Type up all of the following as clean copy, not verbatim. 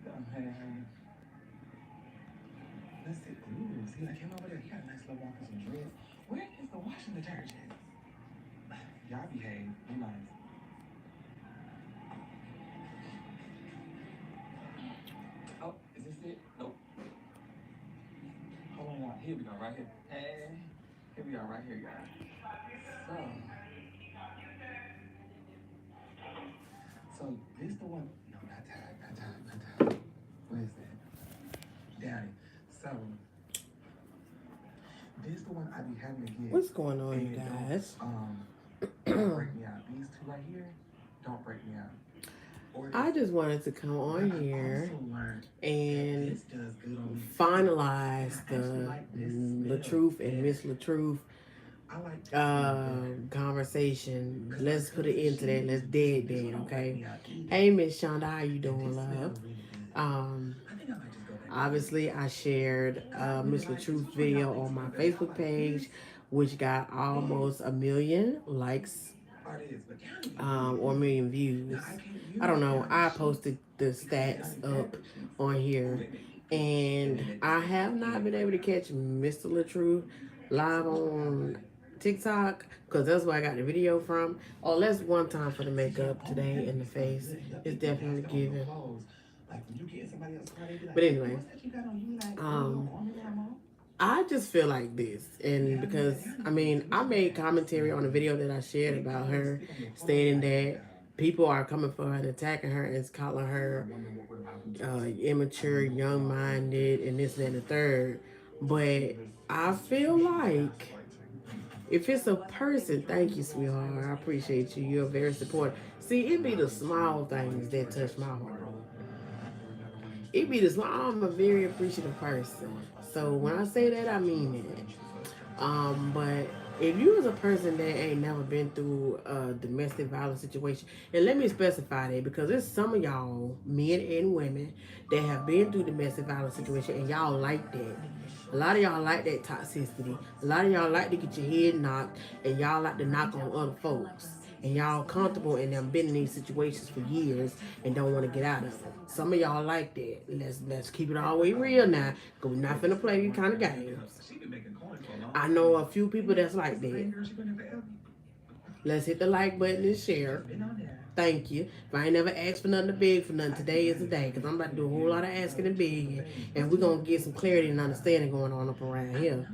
Hey, hey. Let's see. Ooh, see, I came over there. He got a nice little walk and some dreads. Where is the washing detergent? Y'all behave. Be nice. Oh, is this it? Nope. Hold on, y'all. Here we go, right here. Hey. Here we are, right here, y'all. So, so this the one. No, not tied, not tied, not tied. What is that? Down it. So, this the one I be having to get. What's going on, you And guys? don't break me out. These two right here, don't break me out. I just wanted to come on here and finalize the LaTruth and Miss LaTruth conversation. Let's put it into that. Let's dead that, okay? Hey, Miss Shonda, how you doing, love? Um, Obviously, I shared Miss LaTruth's video on my Facebook page, which got almost 1 million likes or 1 million views. I don't know. I posted the stats up on here, and I have not been able to catch Mr. LaTruth live on TikTok because that's where I got the video from. Oh, that's one time for the makeup today in the face. It's definitely given. But anyway, I just feel like this, and because I mean, I made commentary on a video that I shared about her, stating that people are coming for her and attacking her and calling her immature, young-minded, and this, that, and the third. But I feel like if it's a person, thank you, sweetheart. I appreciate you. You're very supportive. See, it be the small things that touch my heart. It be the small. I'm a very appreciative person. So when I say that, I mean it. But if you as a person that ain't never been through a domestic violence situation, and let me specify that because there's some of y'all, men and women, that have been through domestic violence situation, and y'all like that. A lot of y'all like that toxicity. A lot of y'all like to get your head knocked, and y'all like to knock on other folks. And y'all comfortable and have been in these situations for years and don't want to get out of it. Some of y'all like that. Let's keep it all the way real now, because we're not finna play these kind of games. I know a few people that's like that. Let's hit the like button and share. Thank you. If I ain't never asked for nothing to beg for nothing, today is the day, because I'm about to do a whole lot of asking and begging, and we're going to get some clarity and understanding going on up around here.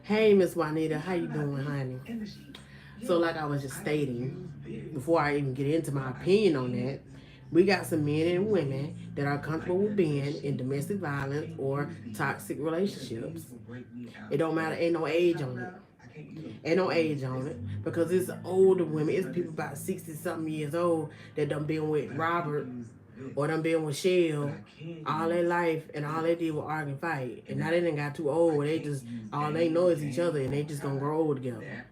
Hey, Miss Juanita, how you doing, honey? So like I was just stating, before I even get into my opinion on that, we got some men and women that are comfortable with being in domestic violence or toxic relationships. It don't matter, ain't no age on it. Ain't no age on it. Because it's older women, it's people about 60 something years old that done been with Robert or done been with Shell all their life, and all they did was argue and fight. And now they done got too old where they just, all they know is each other, and they just gonna grow old together.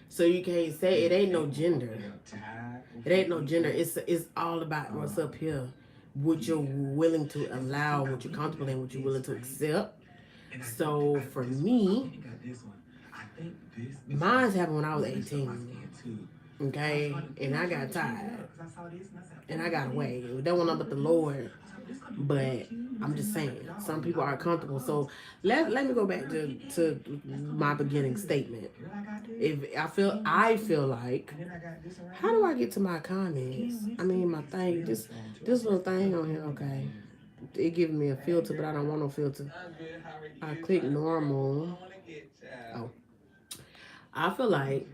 So you can't say it ain't no gender. It ain't no gender. It's all about what's up here. What you're willing to allow, what you're comfortable in, what you're willing to accept. So for me, mine's happened when I was 18. Okay? And I got tired. And I got away. That one up with the Lord. But I'm just saying, some people are comfortable. So let me go back to my beginning statement. If I feel like, how do I get to my comments? I mean, my thing, this little thing on here, okay. It giving me a filter, but I don't want no filter. I click normal. Oh, I feel like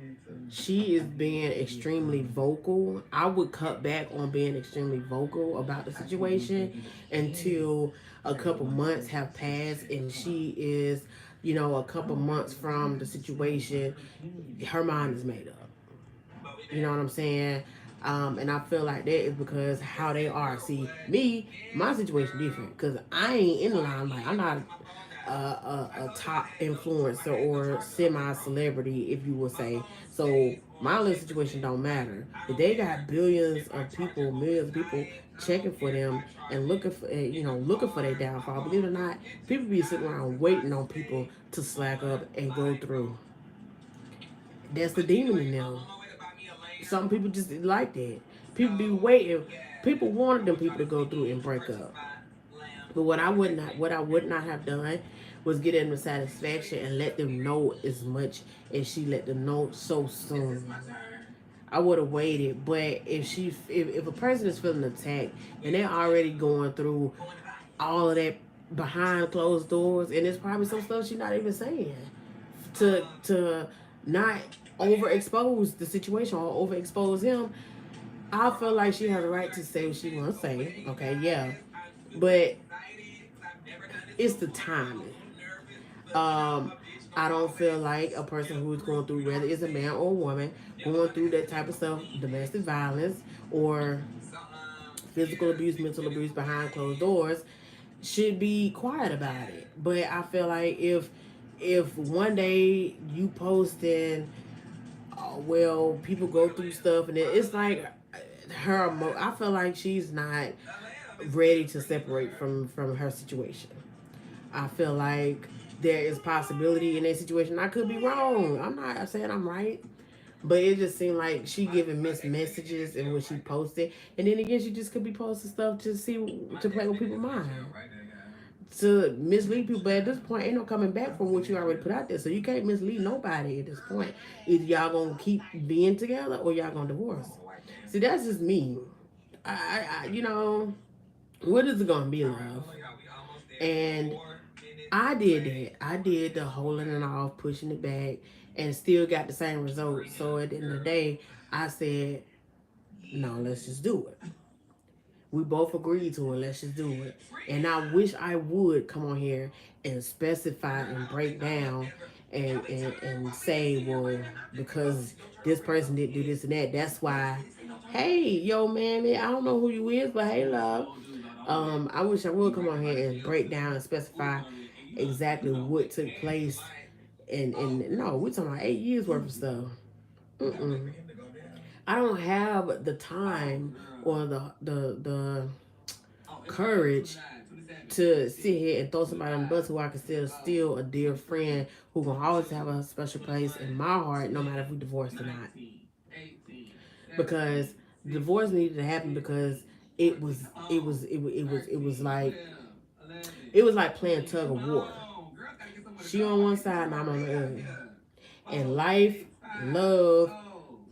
she is being extremely vocal. I would cut back on being extremely vocal about the situation until a couple months have passed and she is, a couple months from the situation, her mind is made up. You know what I'm saying? And I feel like that is because how they are. See, me, my situation different because I ain't in the limelight. I'm not a top influencer or semi-celebrity, if you will say. So my little situation don't matter. But they got billions of people, millions of people checking for them and looking for, looking for their downfall. Believe it or not, people be sitting around waiting on people to slack up and go through. That's the demon in them. some people just like that. People be waiting. People wanted them people to go through and break up. But what I would not have done was get them the satisfaction and let them know as much as she let them know so soon. I would have waited, but if a person is feeling attacked and they're already going through all of that behind closed doors, and it's probably some stuff she's not even saying to not overexpose the situation or overexpose him, I feel like she has a right to say what she wants to say. Okay, yeah, but it's the timing. Um, I don't feel like a person who's going through, whether it's a man or a woman, going through that type of stuff, domestic violence or physical abuse, mental abuse behind closed doors, should be quiet about it. But I feel like if one day you posting, well, people go through stuff, and it's like I feel like she's not ready to separate from her situation. I feel like there is possibility in that situation. I could be wrong. I'm not saying I'm right. But it just seemed like she giving missed messages and what she posted. And then again, she just could be posting stuff to see, to play with people's mind. To mislead people. But at this point, ain't no coming back from what you already put out there. So you can't mislead nobody at this point. Either y'all gonna keep being together or y'all gonna divorce. See, that's just me. What is it gonna be, love? And I did that. I did the holding it off, pushing it back, and still got the same results. So at the end of the day, I said, no, let's just do it. We both agreed to it. Let's just do it. And I wish I would come on here and specify and break down and say, well, because this person didn't do this and that, that's why. Hey, yo, mammy, I don't know who you is, but hey, love. I wish I would come on here and break down and specify exactly what took place. And no, we're talking about 8 years worth of stuff. Mm-mm. I don't have the time or the courage to sit here and throw somebody on the bus who I consider still a dear friend who gonna always have a special place in my heart, no matter if we divorced or not. Because divorce needed to happen because it was like playing tug of war. She on one side and I'm on the other. And life, love,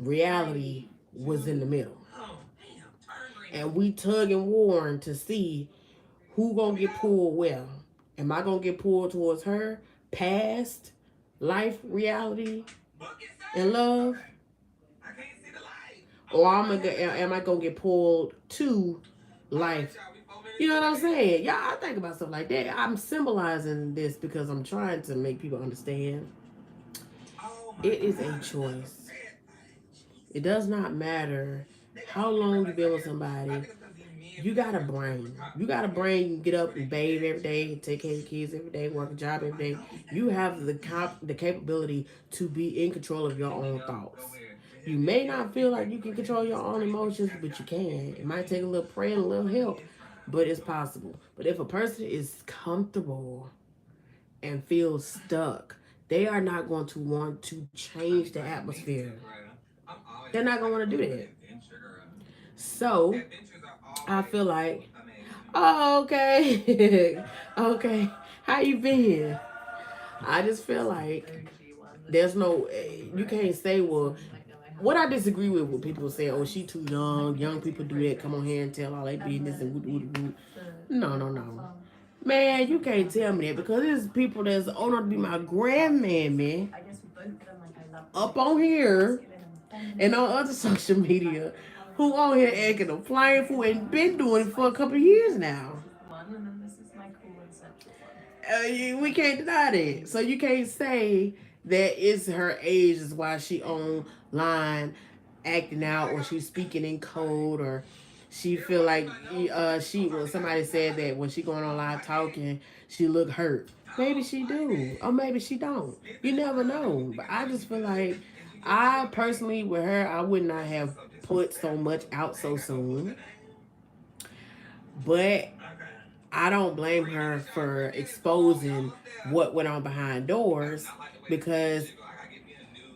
reality was in the middle. And we tug and warring to see who gonna get pulled where. Am I gonna get pulled towards her past life, reality, and love? Or am I gonna get pulled to life? You know what I'm saying? Yeah, I think about stuff like that. I'm symbolizing this because I'm trying to make people understand. It is a choice. It does not matter how long you've been with somebody. You got a brain. You got a brain. You can get up and bathe every day, take care of your kids every day, work a job every day. You have the capability to be in control of your own thoughts. You may not feel like you can control your own emotions, but you can. It might take a little prayer and a little help, but it's possible. But if a person is comfortable and feels stuck, they are not going to want to change the atmosphere. They're not going to want to do that. So I feel like, oh, okay. Okay. How you been? I just feel like there's no, you can't say, well, what I disagree with what people say, oh, she too young people do that, come on here and tell all their business and woo. No. Man, you can't tell me that because there's people that's old enough to be my grandmammy up on here and on other social media who on here acting a flying fool and been doing it for a couple of years now. We can't deny that. So you can't say that it's her age is why she online acting out or she's speaking in code or she feel like somebody said that when she going on live talking she look hurt. Maybe she do or maybe she don't. You never know. But I just feel like I personally with her I would not have put so much out so soon. But I don't blame her for exposing what went on behind doors because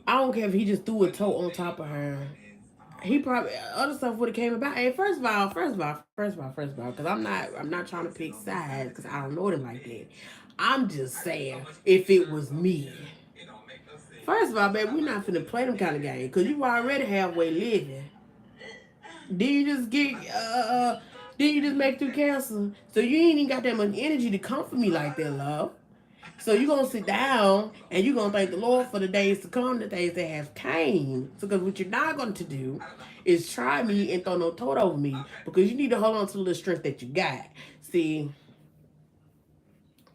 I don't care if he just threw a toe on top of her. he probably other stuff would have came about. And because I'm not trying to pick sides because I don't know them like that. I'm just saying if it was me. First of all, baby, we're not finna play them kind of game because you already halfway living. Then you just get then you just make through cancer. So you ain't even got that much energy to comfort me like that, love. So you're going to sit down and you're going to thank the Lord for the days to come, the days that have came. So because what you're not going to do is try me and throw no toad over me because you need to hold on to the little strength that you got. See,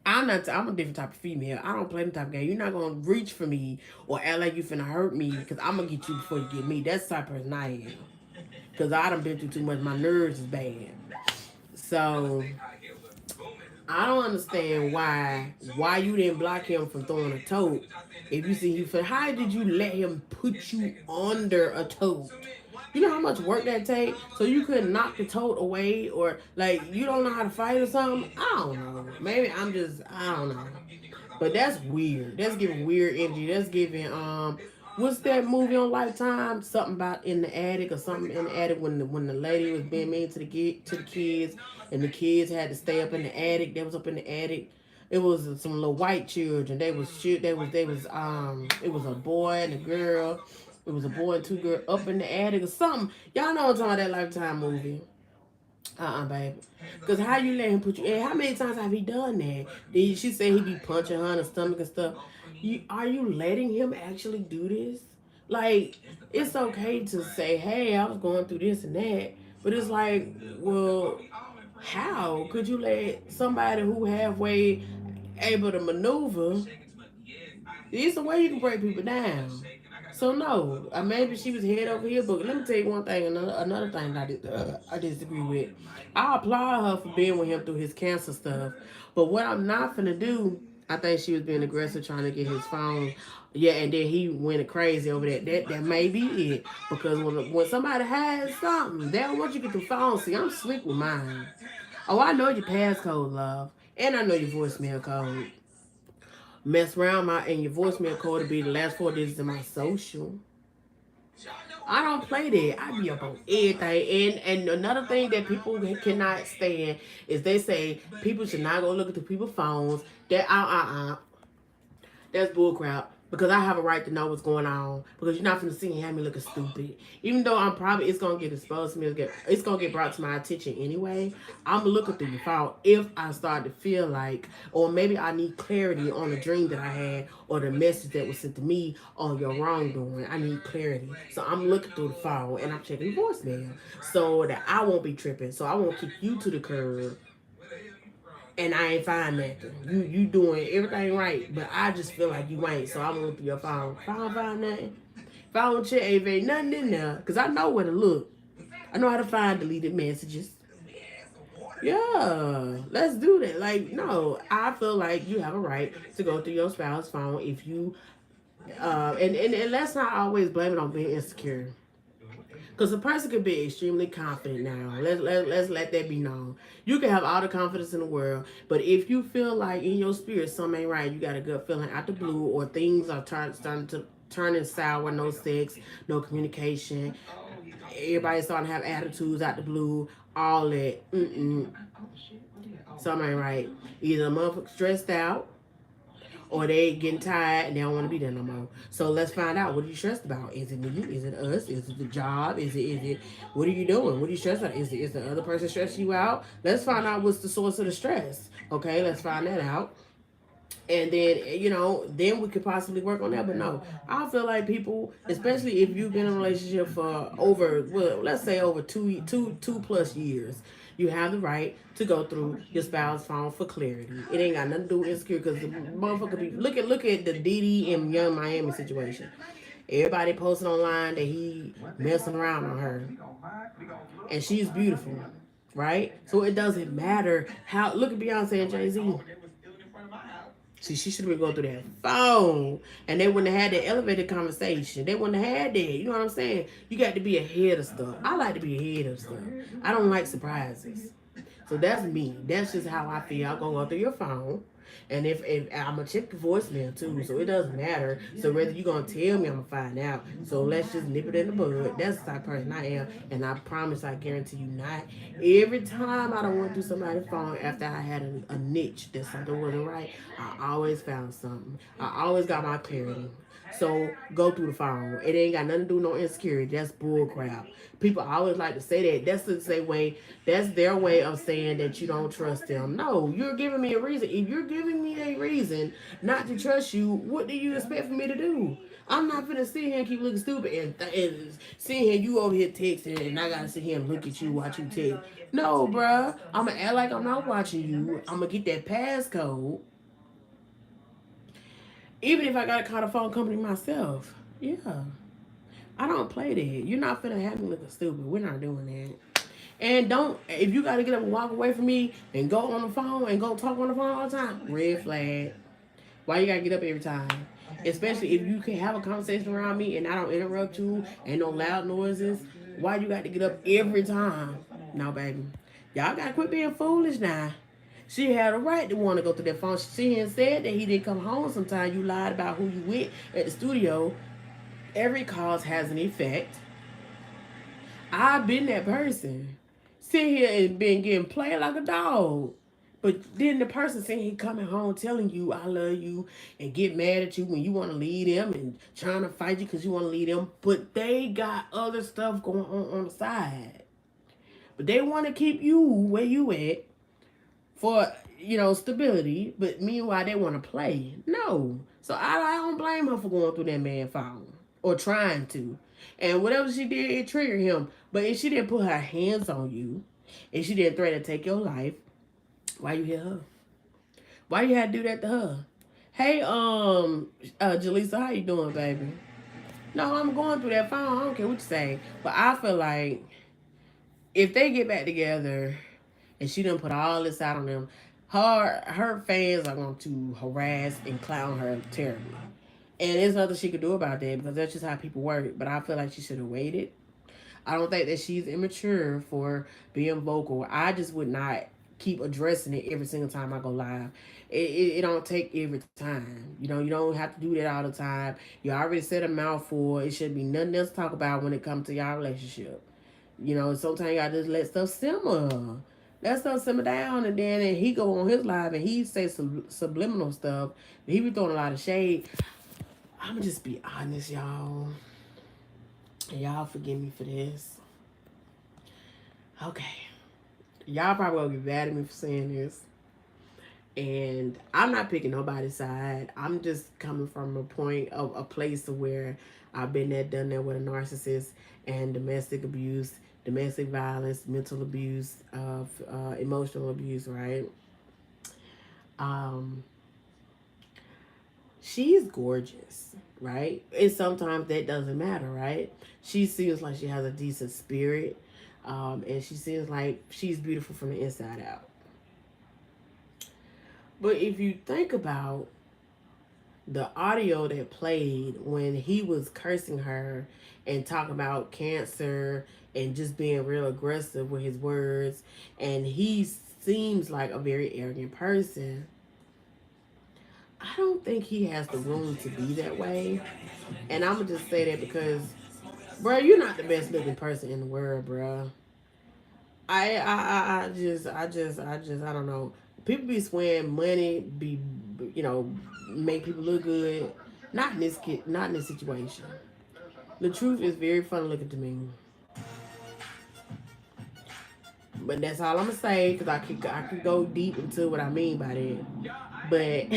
I'm a different type of female. I don't play them type of game. You're not going to reach for me or act like you finna hurt me because I'm going to get you before you get me. That's the type of person I am. Because I done been through too much. My nerves is bad. So I don't understand why you didn't block him from throwing a tote. If you see you for how did you let him put you under a tote? You know how much work that take? So you couldn't knock the tote away or like you don't know how to fight or something? I don't know. Maybe I don't know. But that's weird. That's giving weird energy. That's giving what's that movie on Lifetime? Something about in the attic or something in the attic when the lady was being mean to the kids and the kids had to stay up in the attic. They was up in the attic. It was some little white children. They was it was a boy and a girl. It was a boy and two girls up in the attic or something. Y'all know I'm talking about that Lifetime movie. Baby. Because how you let him put you in? How many times have he done that? She said he be punching her in the stomach and stuff. Are you letting him actually do this? Like, it's okay to say, hey, I was going through this and that. But it's like, well, how could you let somebody who halfway able to maneuver? It's a way you can break people down. So no, maybe she was head over here. But let me tell you one thing, another thing I disagree with. I applaud her for being with him through his cancer stuff. But what I'm not finna do, I think she was being aggressive trying to get his phone. Yeah, and then he went crazy over that. That may be it. Because when somebody has something, they don't want you to get the phone. See, I'm slick with mine. Oh, I know your passcode, love. And I know your voicemail code. Mess around and your voicemail code to be the last 4 digits of my social. I don't play that. I be up on everything. And another thing that people cannot stand is they say people should not go look at the people's phones. That's bullcrap. Because I have a right to know what's going on. Because you're not finna see and have me looking stupid. Even though it's gonna get exposed to me, it's gonna get brought to my attention anyway. I'm gonna look through your phone if I start to feel like, or maybe I need clarity on the dream that I had or the message that was sent to me on your wrongdoing. I need clarity. So I'm looking through the phone and I'm checking the voicemail so that I won't be tripping. So I won't kick you to the curb. And I ain't find nothing. You doing everything right, but I just feel like you ain't. So I'm looking through your phone. If I don't find nothing, if I don't check, if ain't nothing in there, because I know where to look. I know how to find deleted messages. Yeah, let's do that. Like, no, I feel like you have a right to go through your spouse's phone if you, and let's not always blame it on being insecure. Because a person could be extremely confident now. Let's let that be known. You can have all the confidence in the world, but if you feel like in your spirit something ain't right, you got a gut feeling out the blue, or things are starting to turn sour, no sex, no communication, everybody's starting to have attitudes out the blue, all that. Something ain't right. Either a motherfucker stressed out, or they getting tired and they don't want to be there no more. So let's find out, what are you stressed about? Is it me? Is it us? Is it the job? Is it what are you doing? What are you stressed about? Is the other person stressing you out? Let's find out what's the source of the stress. Okay, let's find that out. And then, then we could possibly work on that. But no, I feel like people, especially if you've been in a relationship for let's say over two plus years, you have the right to go through your spouse's phone for clarity. It ain't got nothing to do with insecure, because the motherfucker be look at the Didi and Young Miami situation. Everybody posting online that he messing around on her, and she's beautiful, right? So it doesn't matter how. Look at Beyonce and Jay-Z. See, she should have been going through that phone, and they wouldn't have had that elevated conversation. They wouldn't have had that. You know what I'm saying? You got to be ahead of stuff. I like to be ahead of stuff. I don't like surprises. So that's me. That's just how I feel. I'm gonna go through your phone. And if I'm gonna check the voicemail too, so it doesn't matter. So whether you gonna tell me, I'm gonna find out. So let's just nip it in the bud. That's the type of person I am, and I promise, I guarantee you, not every time I don't want to do somebody's phone after I had a niche that something wasn't right. I always found something. I always got my clarity. So go through the phone. It ain't got nothing to do with no insecurity. That's bull crap. People always like to say that. That's the same way. That's their way of saying that you don't trust them. No, you're giving me a reason. If you're giving me a reason not to trust you, what do you expect for me to do? I'm not gonna sit here and keep looking stupid and sit here you over here texting and I gotta sit here and look at you, watch you text. No, bruh. I'm gonna act like I'm not watching you. I'm gonna get that passcode. Even if I gotta call the phone company myself. Yeah. I don't play that. You're not finna have me looking stupid. We're not doing that. And don't, if you gotta get up and walk away from me and go on the phone and go talk on the phone all the time, red flag. Why you gotta get up every time? Especially if you can have a conversation around me and I don't interrupt you and no loud noises. Why you got to get up every time? No, baby. Y'all gotta quit being foolish now. She had a right to want to go to that phone. She had said that he didn't come home sometime. You lied about who you with at the studio. Every cause has an effect. I've been that person. Sit here and been getting played like a dog. But then the person saying he coming home telling you I love you and get mad at you when you want to leave them and trying to fight you because you want to leave them. But they got other stuff going on the side. But they want to keep you where you at for, stability. But meanwhile, they want to play. No. So I don't blame her for going through that man's phone or trying to. And whatever she did, it triggered him. But if she didn't put her hands on you, and she didn't threaten to take your life, why you hit her? Why you had to do that to her? Hey, Jaleesa, how you doing, baby? No, I'm going through that phone. I don't care what you say. But I feel like if they get back together and she done put all this out on them, her fans are going to harass and clown her terribly. And there's nothing she could do about that because that's just how people work. But I feel like she should have waited. I don't think that she's immature for being vocal. I just would not keep addressing it every single time I go live. It don't take every time. You don't have to do that all the time. You already said a mouthful. It should be nothing else to talk about when it comes to y'all relationship. Sometimes you gotta just let stuff simmer. Let stuff simmer down, and then he go on his live and he say some subliminal stuff. He be throwing a lot of shade. I'ma just be honest, y'all. And y'all forgive me for this. Okay. Y'all probably gonna get mad at me for saying this. And I'm not picking nobody's side. I'm just coming from a place of where I've been there, done that with a narcissist and domestic abuse, domestic violence, mental abuse, emotional abuse, right? She's gorgeous, right? And sometimes that doesn't matter, right? She seems like she has a decent spirit, and she seems like she's beautiful from the inside out. But if you think about the audio that played when he was cursing her and talking about cancer and just being real aggressive with his words, and he seems like a very arrogant person, I don't think he has the room to be that way. And I'm gonna just say that because, bro, you're not the best looking person in the world, bro. I don't know. People be swearing money, make people look good. Not in this not in this situation. The truth is very funny looking to me. But that's all I'm gonna say because I could go deep into what I mean by that. But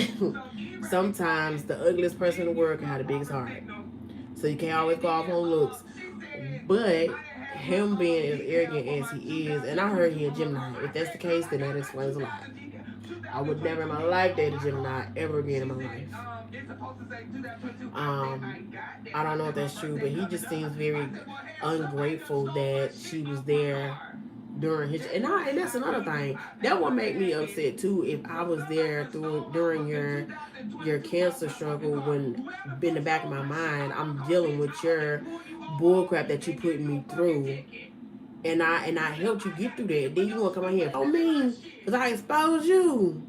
sometimes the ugliest person in the world can have the biggest heart. So you can't always go off on looks. But him being as arrogant as he is, and I heard he a Gemini. If that's the case, then that explains a lot. I would never in my life date a Gemini ever again in my life. I don't know if that's true, but he just seems very ungrateful that she was there during his and that's another thing that would make me upset too if I was there during your cancer struggle when in the back of my mind I'm dealing with your bullcrap that you put me through and I helped you get through that. Then you want to come out here and oh me because I exposed you.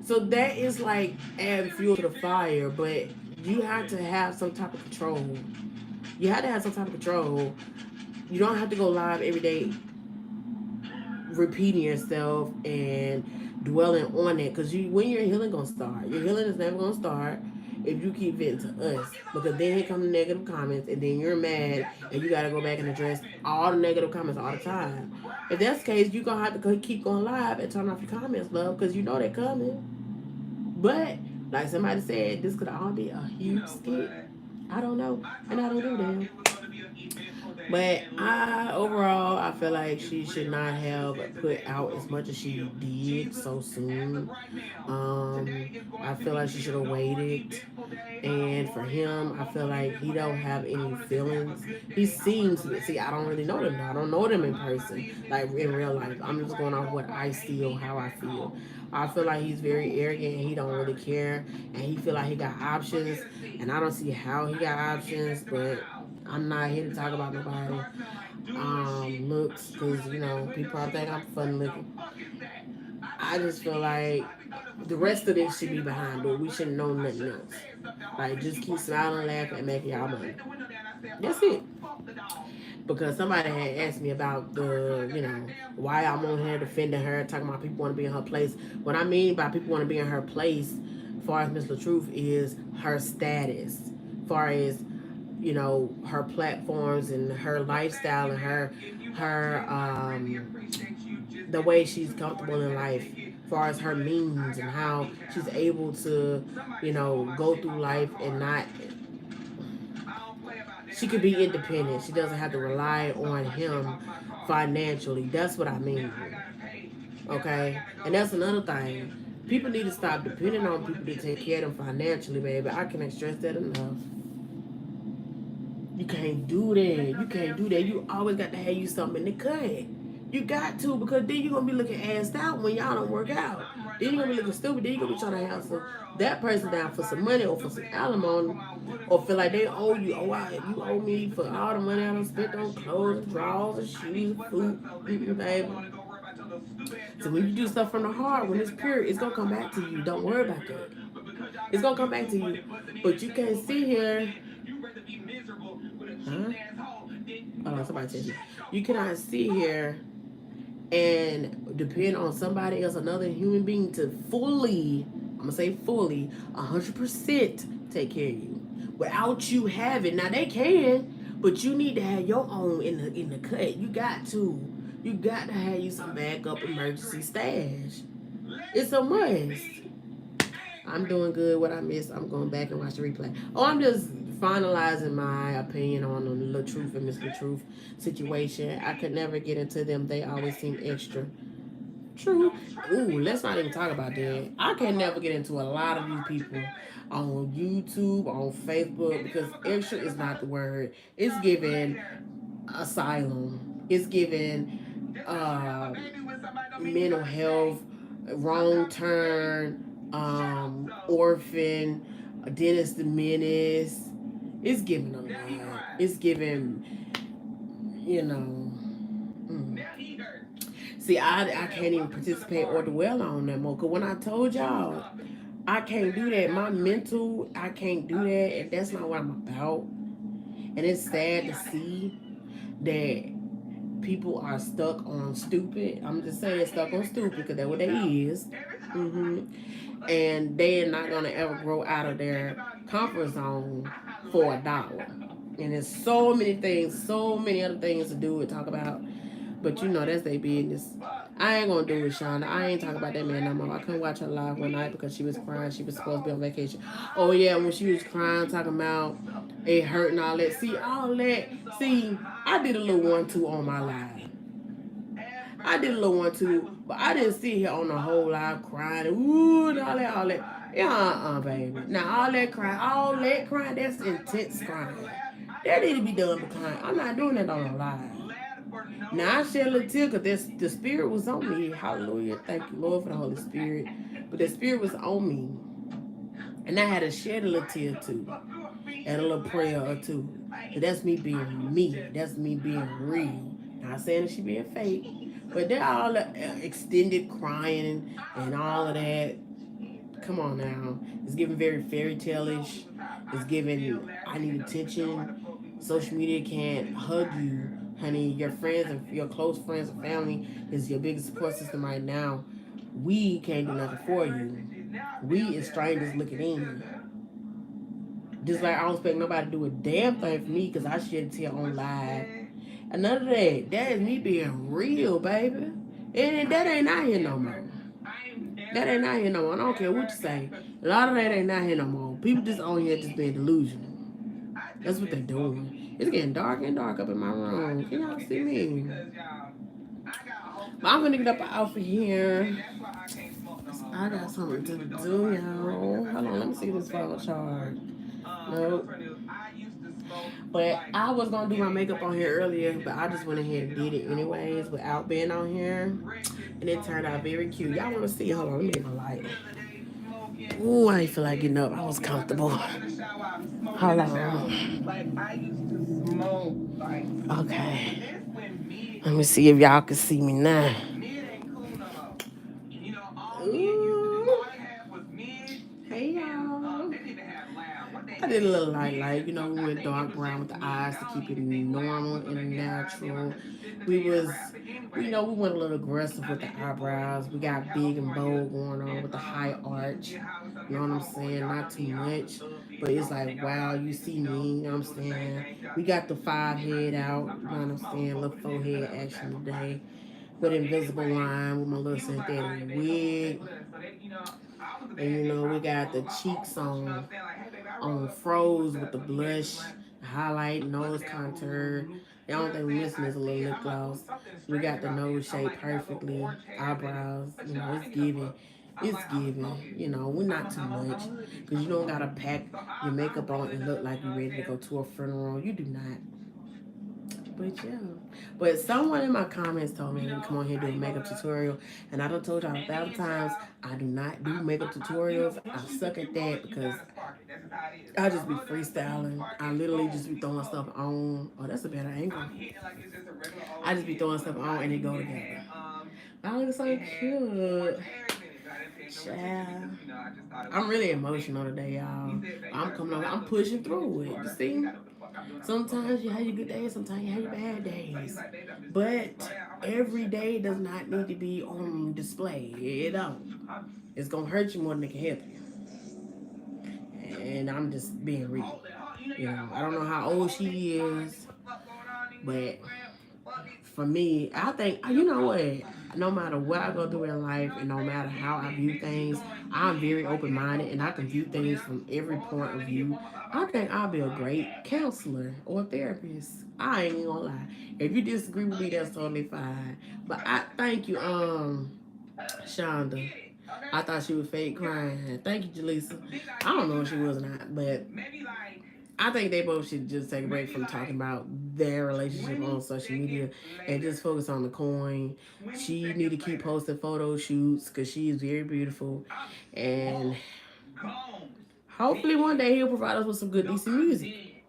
So that is like adding fuel to the fire, but you have to have some type of control. You have to have some type of control. You don't have to go live every day repeating yourself and dwelling on it because when your healing gonna start, your healing is never gonna start if you keep venting to us, because then here come the negative comments and then you're mad and you gotta go back and address all the negative comments all the time. If that's the case, you're gonna have to keep going live and turn off your comments, love, because you know they're coming. But like somebody said, this could all be a huge skit. I don't know, and I don't do them. But overall, I feel like she should not have put out as much as she did so soon. I feel like she should have waited. And for him, I feel like he don't have any feelings. He seems to see. I don't really know them. I don't know them in person, like in real life. I'm just going off what I see or how I feel. I feel like he's very arrogant and he don't really care, and he feel like he got options, and I don't see how he got options, but I'm not here to talk about nobody looks because people probably think I'm fun looking. I just feel like the rest of this should be behind it. We shouldn't know nothing else. Like just keep smiling, laughing, and making y'all money. That's it. Because somebody had asked me about why I'm on here defending her, talking about people want to be in her place. What I mean by people want to be in her place, as far as Miss LaTruth, is her status, as far as her platforms and her lifestyle and her the way she's comfortable in life, as far as her means and how she's able to go through life and not she could be independent. She doesn't have to rely on him financially. That's what I mean. Okay? And that's another thing. People need to stop depending on people to take care of them financially, baby. I can't stress that enough. You can't do that. You can't do that. You always got to have you something in the cut. You got to, because then you're going to be looking assed out when y'all don't work out. Then you're going to be looking stupid. Then you're going to be trying to have that person down for some money or for some alimony, or feel like they owe you. Oh, you owe me for all the money I done spent on clothes, drawers, and shoes, food, baby. So when you do stuff from the heart, when it's pure, it's going to come back to you. Don't worry about that. It's going to come back to you. But you can't sit here. Huh? Hold on, somebody said you cannot sit here and depend on somebody else, another human being, to fully, I'm gonna say fully, 100% take care of you without you having. Now they can, but you need to have your own in the cut. You got to have you some backup emergency stash. It's a must. I'm doing good. What I missed, I'm going back and watch the replay. Oh, I'm just finalizing my opinion on the LaTruth and Miss LaTruth situation. I could never get into them. They always seem extra. True. Ooh, let's not even talk about that. I can never get into a lot of these people on YouTube, on Facebook, because extra is not the word. It's given asylum. It's given mental health, wrong turn, orphan, Dennis the Menace. It's giving a lot. It's giving, See, I can't even participate or dwell on that more. Because when I told y'all, I can't do that. My mental, I can't do that. And that's not what I'm about. And it's sad to see that people are stuck on stupid. I'm just saying stuck on stupid because that's what they is. And they're not going to ever grow out of their comfort zone for $1. And there's so many things, so many other things to do and talk about. But that's their business. I ain't gonna do it, Shonda. I ain't talking about that man no more. I couldn't watch her live one night because she was crying. She was supposed to be on vacation. Oh yeah, when she was crying, talking about it hurt and all that. See, all that. See, I did a little 1-2 on my live. I did a little 1-2, but I didn't sit here on the whole live crying and ooh and all that. Yeah, baby. Now all that crying, that's intense crying. That need to be done because I'm not doing that on a live. Now I shed a little tear because the spirit was on me. Hallelujah. Thank you, Lord, for the Holy Spirit. But the spirit was on me. And I had to shed a little tear too. And a little prayer or two. So that's me being me. That's me being real. Not saying that she being fake, but they're all extended crying and all of that. Come on now. It's giving very fairy tale-ish. It's giving I need attention. Social media can't hug you, honey. Your friends and your close friends and family is your biggest support system right now. We can't do nothing for you. We as strangers looking in. Just like I don't expect nobody to do a damn thing for me because I shed a tear on live. And none of that. That is me being real, baby. And that ain't out here no more. That ain't out here no more. I don't care what you say. A lot of that ain't out here no more. People just on here just being delusional. That's what they're doing. It's getting dark and dark up in my room. Can y'all see me? But I'm gonna get up out of here. I got something to do, y'all. Hold on, let me see this phone charge. Nope. But I was gonna do my makeup on here earlier, but I just went ahead and did it anyways without being on here. And it turned out very cute. Y'all wanna see? Hold on, let me get my light. Ooh, I didn't feel like getting up. I was comfortable. Hold on. Okay. Let me see if y'all can see me now. Ooh. Hey y'all. I did a little light, you know, we went dark brown with the eyes to keep it normal and natural. We was, we went a little aggressive with the eyebrows. We got big and bold going on with the high arch. You know what I'm saying? Not too much, but it's like, wow, you see me. You know what I'm saying? We got the 5 head out. You know what I'm saying? Little 4 head action today with invisible line with my little synthetic wig. And we got the cheeks on froze with the blush, highlight, nose contour. The only thing we're missing is a little lip gloss. We got the nose shape perfectly, eyebrows. It's giving. It's giving. We're not too much because you don't gotta pack your makeup on and look like you're ready to go to a funeral. You do not. But yeah. But someone in my comments told me to come on here and do a makeup tutorial. And I done told y'all 1,000 times I do not do makeup tutorials. I suck at that because I just be freestyling. I literally just be throwing stuff on. Oh, that's a better angle. I just be throwing stuff on and it go together. I look so cute. Child. I'm really emotional today, y'all. I'm coming over. I'm pushing through it. You see? Sometimes you have your good days, sometimes you have your bad days. But every day does not need to be on display. It don't. It's gonna hurt you more than it can help you. And I'm just being real. I don't know how old she is, but for me, I think, you know what? No matter what I go through in life and no matter how I view things, I'm very open minded and I can view things from every point of view. I think I'll be a great counselor or therapist. I ain't gonna lie. If you disagree with me, that's totally fine. But I thank you, Shonda. I thought she was fake crying. Thank you, Jaleesa. I don't know if she was or not, but I think they both should just take a break from talking about their relationship on social media and just focus on the coin. She need to keep posting photo shoots because she is very beautiful, and hopefully one day he'll provide us with some good decent music.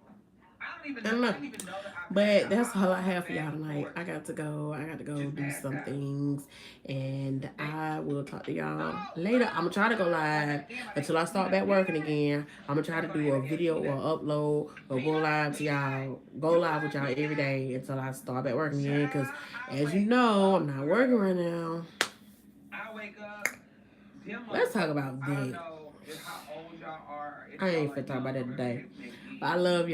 I don't know. But that's all I have for y'all tonight. I got to go. I got to go do some things. And I will talk to y'all later. I'm going to try to go live until I start back working again. I'm going to try to do a video or upload or go live to y'all. Go live with y'all every day until I start back working again. Because as you know, I'm not working right now. Let's talk about that. I ain't finna talk about that today. But I love y'all.